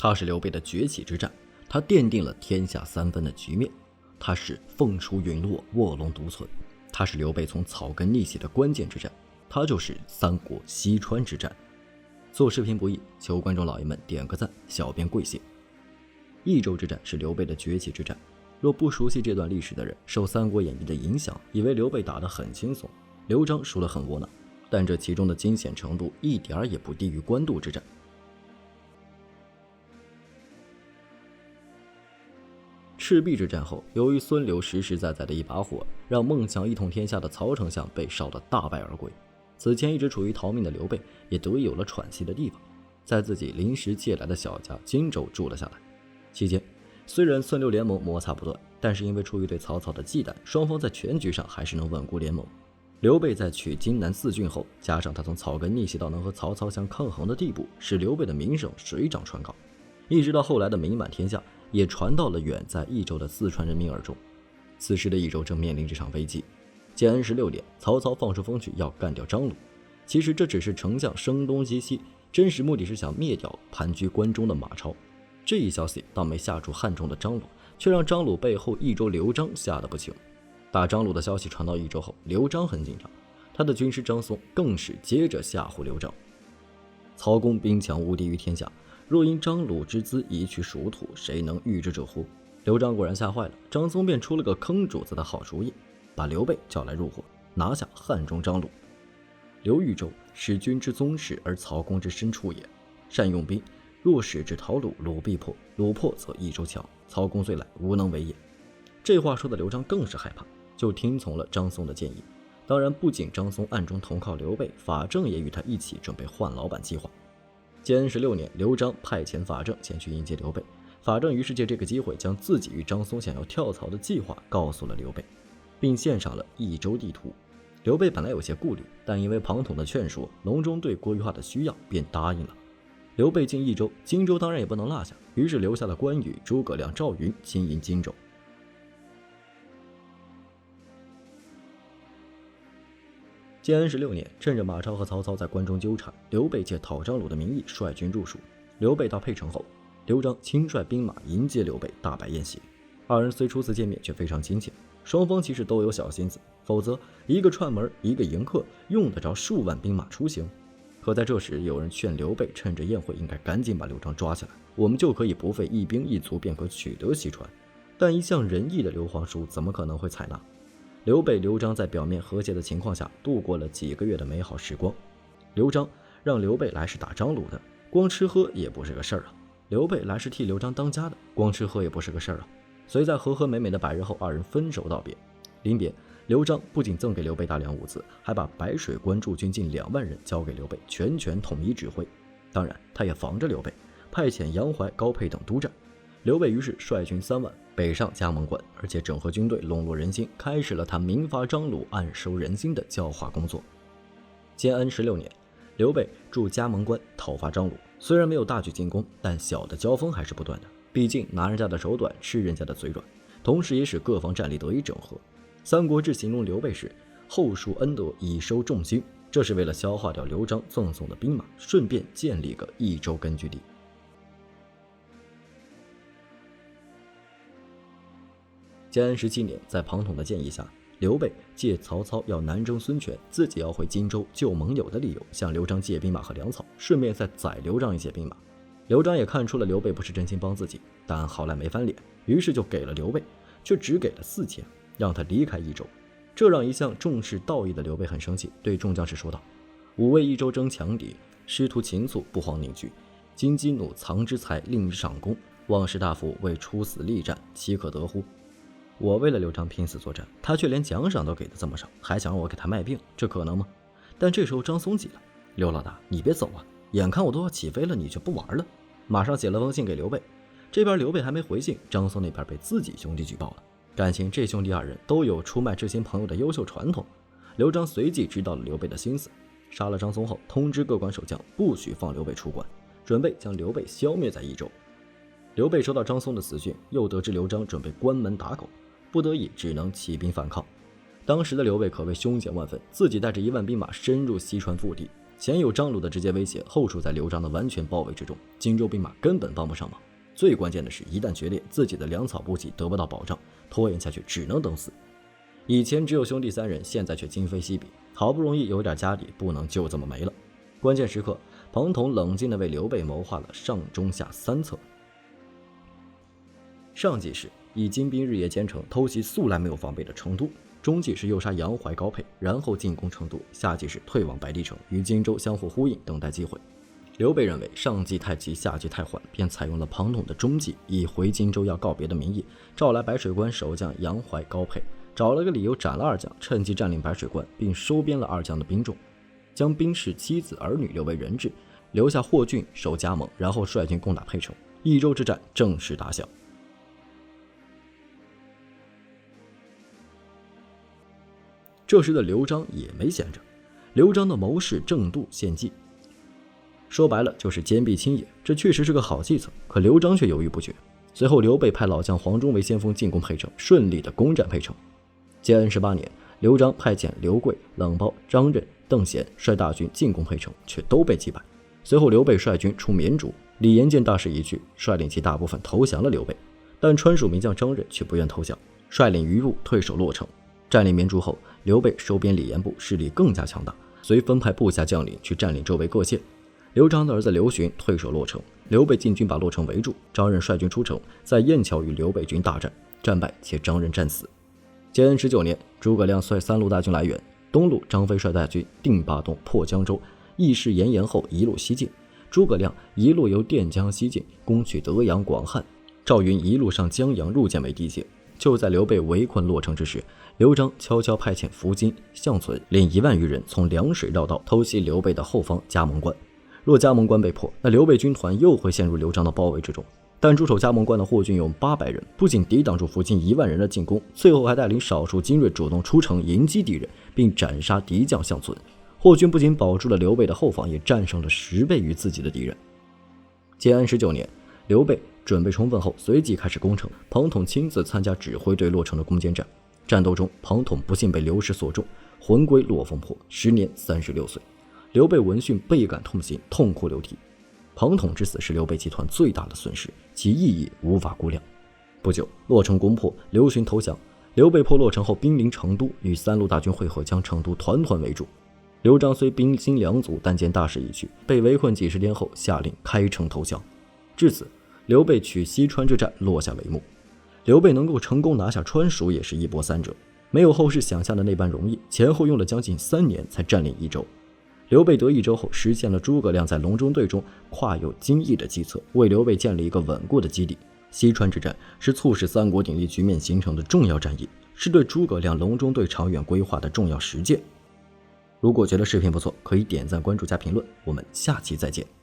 它是刘备的崛起之战，它奠定了天下三分的局面，它是凤雏陨落，卧龙独存，它是刘备从草根逆袭的关键之战，它就是三国西川之战。做视频不易，求观众老爷们点个赞，小编跪谢。益州之战是刘备的崛起之战，若不熟悉这段历史的人，受《三国演义》的影响，以为刘备打得很轻松，刘璋输得很窝囊，但这其中的惊险程度一点也不低于官渡之战。赤壁之战后，由于孙刘实实在在的一把火，让梦想一统天下的曹丞相被烧得大败而归。此前一直处于逃命的刘备也得以有了喘息的地方，在自己临时借来的小家荆州住了下来。期间虽然孙刘联盟摩擦不断，但是因为出于对曹操的忌惮，双方在全局上还是能稳固联盟。刘备在取荆南4郡后，加上他从草根逆袭到能和曹操相抗衡的地步，使刘备的名声水涨船高，一直到后来的名满天下，也传到了远在益州的四川人民耳中。此时的益州正面临这场危机。建安16年，曹操放出风去要干掉张鲁，其实这只是丞相声东击西，真实目的是想灭掉盘踞关中的马超。这一消息倒没吓住汉中的张鲁，却让张鲁背后益州刘璋吓得不轻。打张鲁的消息传到益州后，刘璋很紧张，他的军师张松更是接着吓唬刘璋：曹公兵强无敌于天下，若因张鲁之资移去蜀土，谁能御之者乎？刘璋果然吓坏了，张松便出了个坑主子的好主意，把刘备叫来入伙，拿下汉中张鲁。刘豫州是君之宗室，而曹公之深处也，善用兵，若使之讨鲁，鲁必破，鲁破则益州强，曹公虽来，无能为也。这话说的刘璋更是害怕，就听从了张松的建议。当然，不仅张松暗中投靠刘备，法正也与他一起准备换老板计划。建安16年，刘璋派遣法正前去迎接刘备，法正于是借这个机会将自己与张松想要跳槽的计划告诉了刘备，并献上了益州地图。刘备本来有些顾虑，但因为庞统的劝说，隆中对国余化的需要，便答应了。刘备进益州，荆州当然也不能落下，于是留下了关羽、诸葛亮、赵云经营荆州。建安16年，趁着马超和曹操在关中纠缠，刘备借讨张鲁的名义率军入蜀。刘备到沛城后，刘璋亲率兵马迎接刘备，大摆宴席。二人虽初次见面，却非常亲切。双方其实都有小心思，否则一个串门，一个迎客，用得着数万兵马出行？可在这时，有人劝刘备趁着宴会应该赶紧把刘璋抓起来，我们就可以不费一兵一卒便可取得西川。但一向仁义的刘皇叔怎么可能会采纳？刘备、刘璋在表面和谐的情况下度过了几个月的美好时光。刘璋让刘备来是打张鲁的，光吃喝也不是个事儿啊。刘备来是替刘璋当家的，光吃喝也不是个事儿啊。所以在和和美美的百日后，二人分手道别。临别，刘璋不仅赠给刘备大量物资，还把白水关驻军近2万人交给刘备，全权统一指挥。当然，他也防着刘备，派遣杨怀、高沛等督战。刘备于是率军3万北上加盟关，而且整合军队，笼络人心，开始了他明伐张鲁、暗收人心的教化工作。建安16年，刘备驻加盟关讨伐张鲁，虽然没有大举进攻，但小的交锋还是不断的。毕竟拿人家的手短，吃人家的嘴软，同时也使各方战力得以整合。三国志形容刘备时，后述恩德，以收众心，这是为了消化掉刘璋赠送的兵马，顺便建立个益州根据地。建安17年，在庞统的建议下，刘备借曹操要南征孙权，自己要回荆州救盟友的理由，向刘璋借兵马和粮草，顺便再宰刘璋一些兵马。刘璋也看出了刘备不是真心帮自己，但好赖没翻脸，于是就给了刘备，却只给了4000，让他离开益州。这让一向重视道义的刘备很生气，对众将士说道：“吾为益州争强敌，师徒情愫不遑凝聚，今激怒藏之才，令之上功，望士大夫为出死力战，岂可得乎？我为了刘璋拼死作战，他却连奖赏都给的这么少，还想让我给他卖命，这可能吗？”但这时候张松急了：“刘老大，你别走啊！眼看我都要起飞了，你却不玩了。”马上写了封信给刘备。这边刘备还没回信，张松那边被自己兄弟举报了。感情这兄弟二人都有出卖知心朋友的优秀传统。刘璋随即知道了刘备的心思，杀了张松后，通知各关守将不许放刘备出关，准备将刘备消灭在益州。刘备收到张松的死讯，又得知刘璋准备关门打狗，不得已只能起兵反抗。当时的刘备可谓凶险万分，自己带着1万兵马深入西川腹地，前有张鲁的直接威胁，后处在刘璋的完全包围之中，荆州兵马根本帮不上忙。最关键的是，一旦决裂，自己的粮草补给得不到保障，拖延下去只能等死。以前只有兄弟3人，现在却今非昔比，好不容易有点家底，不能就这么没了。关键时刻，庞统冷静地为刘备谋划了上中下3策。上计是以金兵日夜兼程偷袭素来没有防备的成都，中计是诱杀杨怀、高沛，然后进攻成都，下计是退往白帝城，与荆州相互呼应，等待机会。刘备认为上计太急，下计太缓，便采用了庞统的中计，以回荆州要告别的名义，召来白水关守将杨怀、高沛，找了个理由斩了2将，趁机占领白水关，并收编了2将的兵众，将兵士、妻子、儿女留为人质，留下霍峻守加盟，然后率军攻打沛城。益州之战正式打响。这时的刘璋也没闲着，刘璋的谋士郑度献计，说白了就是坚壁清野，这确实是个好计策，可刘璋却犹豫不决。随后刘备派老将黄忠为先锋进攻沛城，顺利的攻占沛城。建安18年，刘璋派遣刘贵、冷苞、张任、邓贤率大军进攻沛城，却都被击败。随后刘备率军出绵竹，李延见大势已去，率领其大部分投降了刘备，但川蜀名将张任却不愿投降，率领余部退守洛城。占领绵竹后，刘备收编李延部，势力更加强大，遂分派部下将领去占领周围各县。刘璋的儿子刘询退守洛城，刘备进军把洛城围住，张任率军出城，在雁桥与刘备军大战，战败且张任战死。建安19年，诸葛亮率3路大军来援，东路张飞率大军定巴东，破江州，义士严颜后一路西进，诸葛亮一路由垫江西进，攻取德阳、广汉，赵云一路上江阳入涧为地界。就在刘备围困洛城之时，刘璋悄悄派遣苻坚、项存领1万余人从凉水绕道偷袭刘备的后方加盟关。若加盟关被破，那刘备军团又会陷入刘璋的包围之中。但驻守加盟关的霍峻用800人，不仅抵挡住苻坚1万人的进攻，最后还带领少数精锐主动出城迎击敌人，并斩杀敌将项存。霍峻不仅保住了刘备的后方，也战胜了10倍于自己的敌人。建安19年，刘备准备充分后，随即开始攻城。庞统亲自参加指挥对洛城的攻坚战。战斗中，庞统不幸被刘氏所中，魂归落凤坡，时年36岁。刘备闻讯倍感痛心，痛哭流涕。庞统之死是刘备集团最大的损失，其意义无法估量。不久，洛城攻破，刘询投降。刘备破洛城后，兵临成都，与3路大军会合，将成都团团围住。刘璋虽兵精粮足，但见大势已去，被围困几10天后，下令开城投降。至此，刘备取西川之战落下帷幕。刘备能够成功拿下川蜀，也是一波三折，没有后世想象的那般容易，前后用了将近3年才占领益州。刘备得益州后，实现了诸葛亮在隆中对中跨有荆益的计策，为刘备建立一个稳固的基地。西川之战是促使三国鼎立局面形成的重要战役，是对诸葛亮隆中对长远规划的重要实践。如果觉得视频不错，可以点赞、关注加评论，我们下期再见。